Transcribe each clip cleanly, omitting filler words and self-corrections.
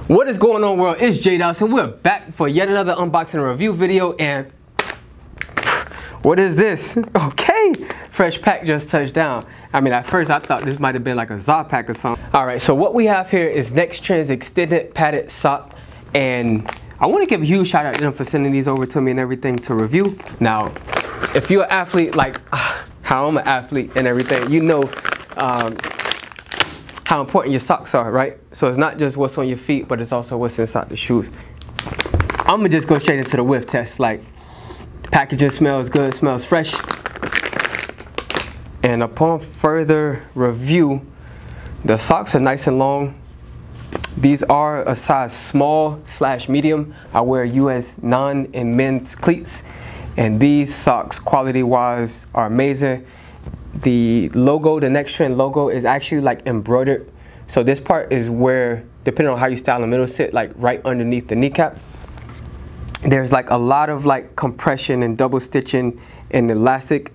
What is going on, world? It's J Dawson. We're back for yet another unboxing and review video. And what is this? Okay, fresh pack just touched down. I mean, at first I thought this might have been like a Zod pack or something. All right, so what we have here is NXTRN's extended padded sock, and I want to give a huge shout out to them for sending these over to me and everything to review. Now, if you're an athlete like how I'm an athlete and everything, you know how important your socks are, right? So it's not just what's on your feet, but it's also what's inside the shoes. I'm gonna just go straight into the whiff test. Like, packaging smells good, smells fresh. And upon further review, the socks are nice and long. These are a size small / medium. I wear US non and men's cleats, and these socks quality wise are amazing. The logo, the NXTRN logo, is actually like embroidered. So this part is where, depending on how you style them, it'll sit like right underneath the kneecap. There's like a lot of like compression and double stitching and elastic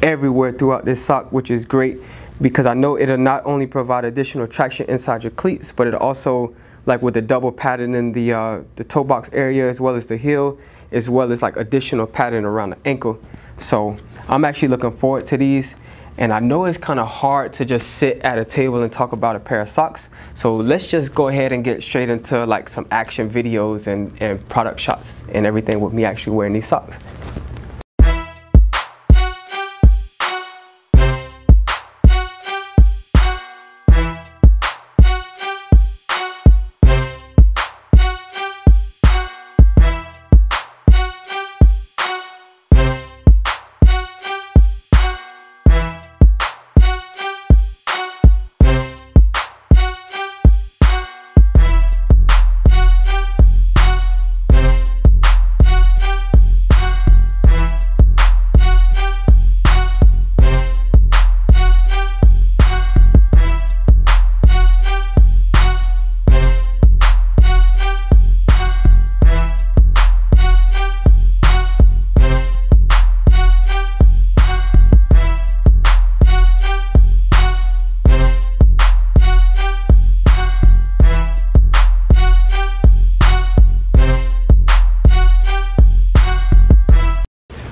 everywhere throughout this sock, which is great because I know it'll not only provide additional traction inside your cleats, but it also, like with the double pattern in the toe box area, as well as the heel, as well as like additional pattern around the ankle. So I'm actually looking forward to these, and I know it's kind of hard to just sit at a table and talk about a pair of socks. So let's just go ahead and get straight into like some action videos and product shots and everything with me actually wearing these socks.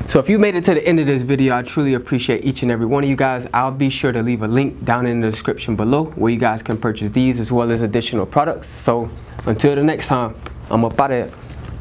So if you made it to the end of this video, I truly appreciate each and every one of you guys. I'll be sure to leave a link down in the description below where you guys can purchase these as well as additional products. So until the next time, I'm up out of here.